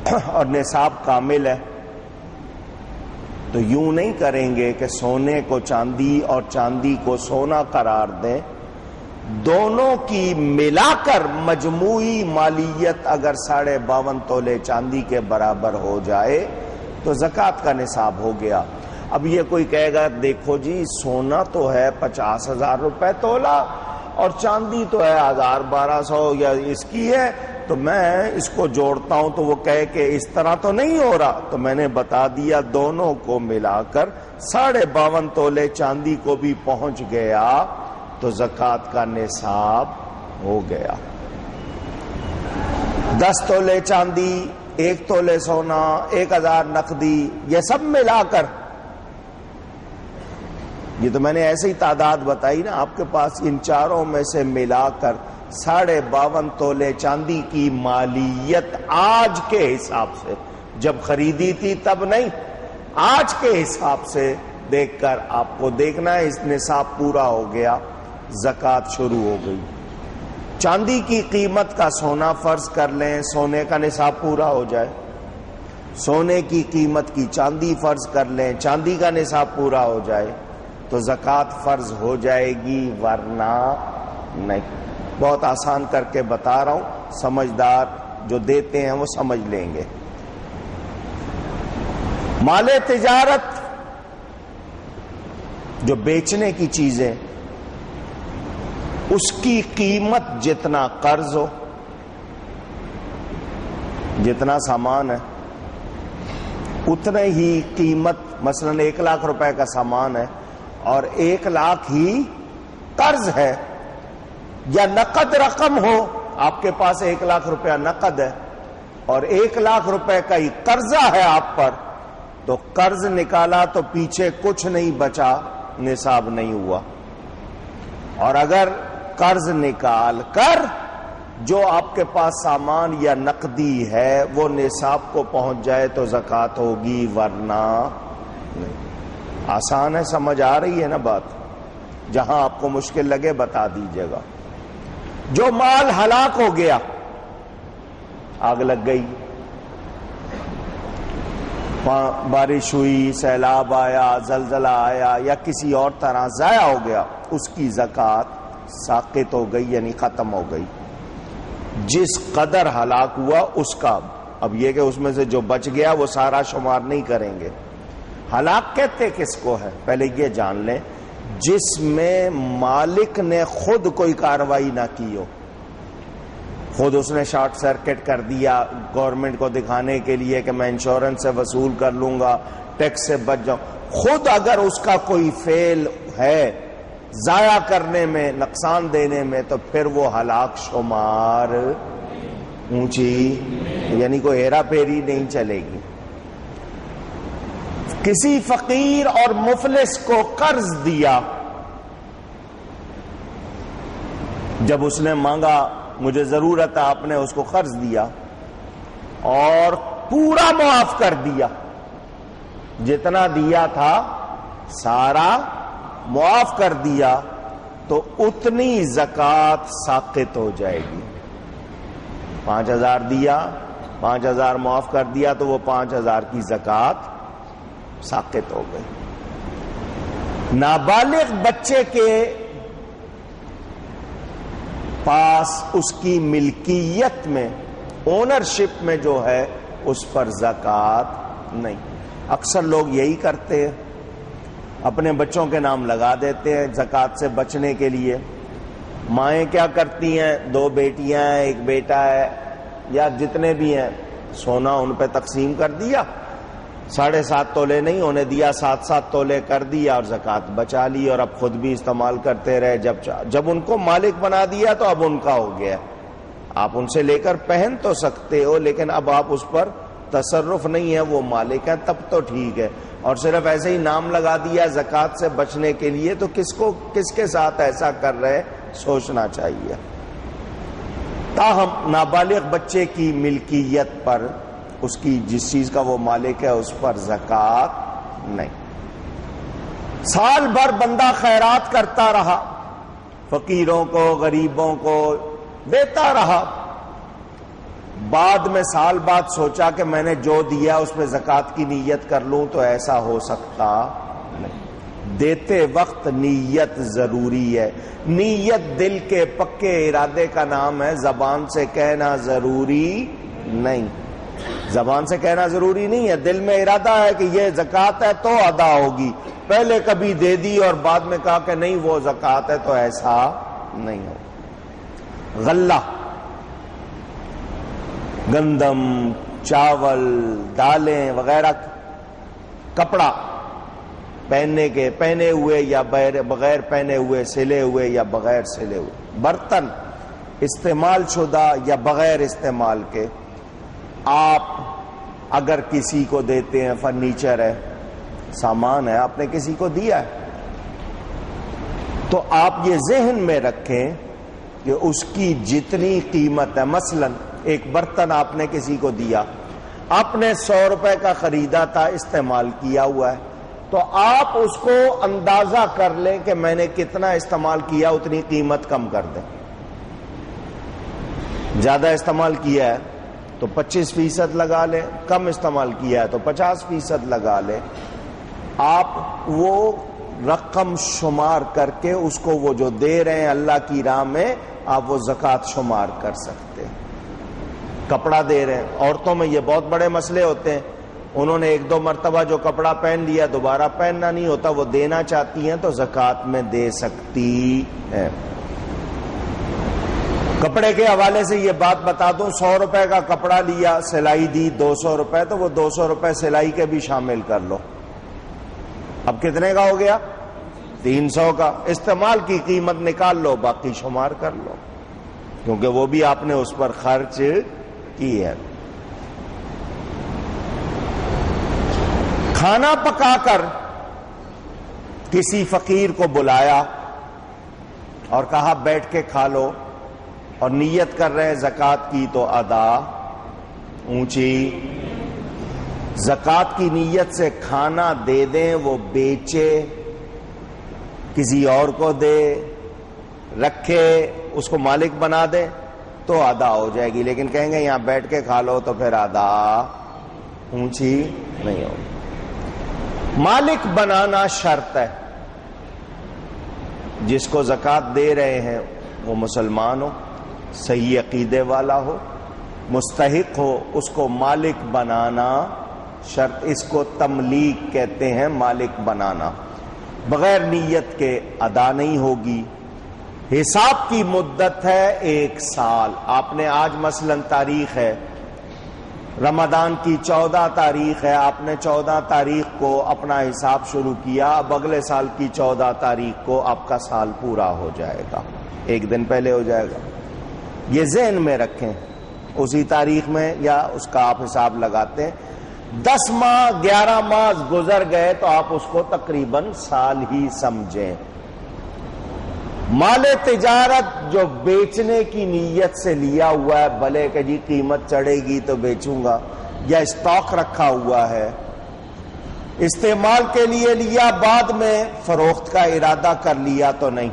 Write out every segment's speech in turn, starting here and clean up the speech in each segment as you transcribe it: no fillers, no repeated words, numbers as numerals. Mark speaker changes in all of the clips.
Speaker 1: اور نصاب کامل ہے، تو یوں نہیں کریں گے کہ سونے کو چاندی اور چاندی کو سونا قرار دیں. دونوں کی ملا کر مجموعی مالیت اگر 52.5 تولے چاندی کے برابر ہو جائے تو زکوٰۃ کا نصاب ہو گیا. اب یہ کوئی کہے گا دیکھو جی سونا تو ہے 50,000 روپے تولہ اور چاندی تو ہے 1,000-1,200 یا اس کی ہے، تو میں اس کو جوڑتا ہوں تو وہ کہے کہ اس طرح تو نہیں ہو رہا. تو میں نے بتا دیا دونوں کو ملا کر 52.5 تولے چاندی کو بھی پہنچ گیا تو زکوٰۃ کا نصاب ہو گیا. 10 تولے چاندی، 1 تولے سونا، 1,000 نقدی، یہ سب ملا کر، یہ تو میں نے ایسے ہی تعداد بتائی نا آپ کے پاس، ان چاروں میں سے ملا کر 52.5 تولے چاندی کی مالیت آج کے حساب سے، جب خریدی تھی تب نہیں، آج کے حساب سے دیکھ کر آپ کو دیکھنا ہے اس نصاب پورا ہو گیا، زکوٰۃ شروع ہو گئی. چاندی کی قیمت کا سونا فرض کر لیں، سونے کا نصاب پورا ہو جائے. سونے کی قیمت کی چاندی فرض کر لیں، چاندی کا نصاب پورا ہو جائے تو زکوٰۃ فرض ہو جائے گی، ورنہ نہیں. بہت آسان کر کے بتا رہا ہوں، سمجھدار جو دیتے ہیں وہ سمجھ لیں گے. مال تجارت، جو بیچنے کی چیزیں، اس کی قیمت جتنا قرض ہو، جتنا سامان ہے اتنے ہی قیمت. مثلا 1 لاکھ روپے کا سامان ہے اور 1 لاکھ ہی قرض ہے، یا نقد رقم ہو، آپ کے پاس 1 لاکھ روپیہ نقد ہے اور 1 لاکھ روپے کا ہی قرضہ ہے آپ پر، تو قرض نکالا تو پیچھے کچھ نہیں بچا، نصاب نہیں ہوا. اور اگر قرض نکال کر جو آپ کے پاس سامان یا نقدی ہے وہ نصاب کو پہنچ جائے تو زکوٰۃ ہوگی، ورنہ نہیں. آسان ہے، سمجھ آ رہی ہے نا بات؟ جہاں آپ کو مشکل لگے بتا دیجیے گا. جو مال ہلاک ہو گیا، آگ لگ گئی، بارش ہوئی، سیلاب آیا، زلزلہ آیا، یا کسی اور طرح ضائع ہو گیا، اس کی زکوٰۃ ساقط ہو گئی، یعنی ختم ہو گئی. جس قدر ہلاک ہوا اس کا. اب یہ کہ اس میں سے جو بچ گیا وہ سارا شمار نہیں کریں گے. ہلاک کہتے کس کو ہے؟ پہلے یہ جان لیں، جس میں مالک نے خود کوئی کاروائی نہ کی ہو، خود اس نے شارٹ سرکٹ کر دیا گورنمنٹ کو دکھانے کے لیے کہ میں انشورنس سے وصول کر لوں گا، ٹیکس سے بچ جاؤں. خود اگر اس کا کوئی فعل ہے ضائع کرنے میں، نقصان دینے میں، تو پھر وہ ہلاک شمار اونچی، یعنی کوئی ہیرا پھیری نہیں چلے گی. کسی فقیر اور مفلس کو قرض دیا، جب اس نے مانگا مجھے ضرورت ہے، آپ نے اس کو قرض دیا اور پورا معاف کر دیا، جتنا دیا تھا سارا معاف کر دیا، تو اتنی زکوٰۃ ساقط ہو جائے گی. 5,000 دیا، 5,000 معاف کر دیا تو وہ 5,000 کی زکوٰۃ ساقط ہو گئی. نابالغ بچے کے پاس اس کی ملکیت میں، اونرشپ میں جو ہے اس پر زکوٰۃ نہیں. اکثر لوگ یہی کرتے ہیں، اپنے بچوں کے نام لگا دیتے ہیں زکوٰۃ سے بچنے کے لیے. مائیں کیا کرتی ہیں، 2 بیٹیاں ہیں، 1 بیٹا ہے، یا جتنے بھی ہیں، سونا ان پہ تقسیم کر دیا، 7.5 تولے نہیں ہونے دیا، 7 تولے کر دیا اور زکوٰۃ بچا لی، اور اب خود بھی استعمال کرتے رہے. جب ان کو مالک بنا دیا تو اب ان کا ہو گیا. آپ ان سے لے کر پہن تو سکتے ہو، لیکن اب آپ اس پر تصرف نہیں ہے، وہ مالک ہیں، تب تو ٹھیک ہے. اور صرف ایسے ہی نام لگا دیا زکوٰۃ سے بچنے کے لیے، تو کس کے ساتھ ایسا کر رہے سوچنا چاہیے. تاہم نابالغ بچے کی ملکیت پر، اس کی جس چیز کا وہ مالک ہے اس پر زکوٰۃ نہیں. سال بھر بندہ خیرات کرتا رہا، فقیروں کو، غریبوں کو دیتا رہا، بعد میں سال بعد سوچا کہ میں نے جو دیا اس پہ زکوٰۃ کی نیت کر لوں تو ایسا ہو سکتا نہیں. دیتے وقت نیت ضروری ہے. نیت دل کے پکے ارادے کا نام ہے، زبان سے کہنا ضروری نہیں. زبان سے کہنا ضروری نہیں ہے، دل میں ارادہ ہے کہ یہ زکوٰۃ ہے تو ادا ہوگی. پہلے کبھی دے دی اور بعد میں کہا کہ نہیں وہ زکوٰۃ ہے تو ایسا نہیں ہو. غلہ، گندم، چاول، دالیں وغیرہ، کپڑا پہنے ہوئے یا بغیر پہنے ہوئے، سلے ہوئے یا بغیر سلے ہوئے، برتن استعمال شدہ یا بغیر استعمال کے آپ اگر کسی کو دیتے ہیں، فرنیچر ہے، سامان ہے، آپ نے کسی کو دیا ہے، تو آپ یہ ذہن میں رکھیں کہ اس کی جتنی قیمت ہے، مثلا ایک برتن آپ نے کسی کو دیا، آپ نے 100 روپے کا خریدا تھا، استعمال کیا ہوا ہے، تو آپ اس کو اندازہ کر لیں کہ میں نے کتنا استعمال کیا، اتنی قیمت کم کر دیں. زیادہ استعمال کیا ہے تو 25% لگا لیں، کم استعمال کیا ہے تو 50% لگا لیں. آپ وہ رقم شمار کر کے اس کو وہ جو دے رہے ہیں اللہ کی راہ میں، آپ وہ زکوٰۃ شمار کر سکتے ہیں. کپڑا دے رہے ہیں، عورتوں میں یہ بہت بڑے مسئلے ہوتے ہیں، انہوں نے 1-2 مرتبہ جو کپڑا پہن لیا دوبارہ پہننا نہیں ہوتا، وہ دینا چاہتی ہیں تو زکوٰۃ میں دے سکتی ہیں. کپڑے کے حوالے سے یہ بات بتا دوں، 100 روپے کا کپڑا لیا، سلائی دی 200 روپے، تو وہ 200 روپے سلائی کے بھی شامل کر لو. اب کتنے کا ہو گیا؟ 300 کا. استعمال کی قیمت نکال لو، باقی شمار کر لو، کیونکہ وہ بھی آپ نے اس پر خرچ کی ہے. کھانا پکا کر کسی فقیر کو بلایا اور کہا بیٹھ کے کھا لو، اور نیت کر رہے ہیں زکوٰۃ کی تو ادا اونچی. زکوٰۃ کی نیت سے کھانا دے دیں، وہ بیچے، کسی اور کو دے، رکھے، اس کو مالک بنا دے تو ادا ہو جائے گی. لیکن کہیں گے یہاں بیٹھ کے کھا لو تو پھر ادا اونچی نہیں ہوگی. مالک بنانا شرط ہے. جس کو زکوٰۃ دے رہے ہیں وہ مسلمان ہو، صحیح عقیدے والا ہو، مستحق ہو، اس کو مالک بنانا شرط. اس کو تملیک کہتے ہیں، مالک بنانا. بغیر نیت کے ادا نہیں ہوگی. حساب کی مدت ہے 1 سال. آپ نے آج مثلا تاریخ ہے رمضان کی 14 تاریخ ہے، آپ نے 14 تاریخ کو اپنا حساب شروع کیا، اب اگلے سال کی 14 تاریخ کو آپ کا سال پورا ہو جائے گا، 1 دن پہلے ہو جائے گا. یہ ذہن میں رکھیں، اسی تاریخ میں یا اس کا آپ حساب لگاتے ہیں. 10 ماہ 11 ماہ گزر گئے تو آپ اس کو تقریباً سال ہی سمجھیں. مال تجارت جو بیچنے کی نیت سے لیا ہوا ہے، بھلے کہ جی قیمت چڑھے گی تو بیچوں گا، یا اسٹاک رکھا ہوا ہے، استعمال کے لیے لیا، بعد میں فروخت کا ارادہ کر لیا تو نہیں.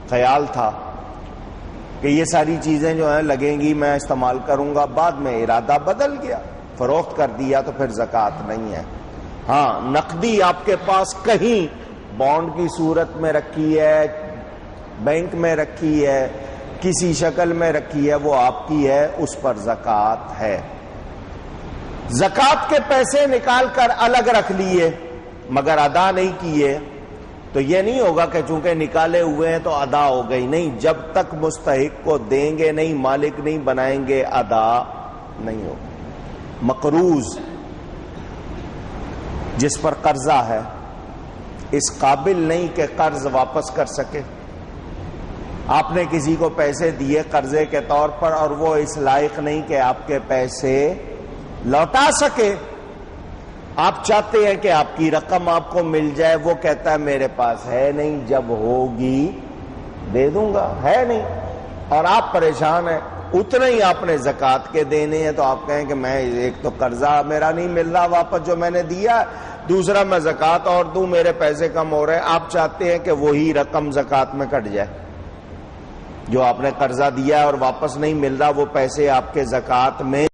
Speaker 1: خیال تھا کہ یہ ساری چیزیں جو ہیں لگیں گی، میں استعمال کروں گا، بعد میں ارادہ بدل گیا، فروخت کر دیا تو پھر زکوٰۃ نہیں ہے. ہاں، نقدی آپ کے پاس کہیں بانڈ کی صورت میں رکھی ہے، بینک میں رکھی ہے، کسی شکل میں رکھی ہے، وہ آپ کی ہے، اس پر زکوٰۃ ہے. زکوٰۃ کے پیسے نکال کر الگ رکھ لیے مگر ادا نہیں کیے تو یہ نہیں ہوگا کہ چونکہ نکالے ہوئے ہیں تو ادا ہو گئی. نہیں، جب تک مستحق کو دیں گے نہیں، مالک نہیں بنائیں گے، ادا نہیں ہوگا. مقروض، جس پر قرضہ ہے، اس قابل نہیں کہ قرض واپس کر سکے. آپ نے کسی کو پیسے دیے قرضے کے طور پر اور وہ اس لائق نہیں کہ آپ کے پیسے لوٹا سکے. آپ چاہتے ہیں کہ آپ کی رقم آپ کو مل جائے، وہ کہتا ہے میرے پاس ہے نہیں، جب ہوگی دے دوں گا، ہے نہیں، اور آپ پریشان ہیں. اتنے ہی آپ نے زکوٰۃ کے دینے ہیں تو آپ کہیں کہ میں ایک تو قرضہ میرا نہیں مل رہا واپس جو میں نے دیا، دوسرا میں زکوٰۃ اور دوں، میرے پیسے کم ہو رہے ہیں. آپ چاہتے ہیں کہ وہی رقم زکوٰۃ میں کٹ جائے. جو آپ نے قرضہ دیا ہے اور واپس نہیں مل رہا، وہ پیسے آپ کے زکوٰۃ میں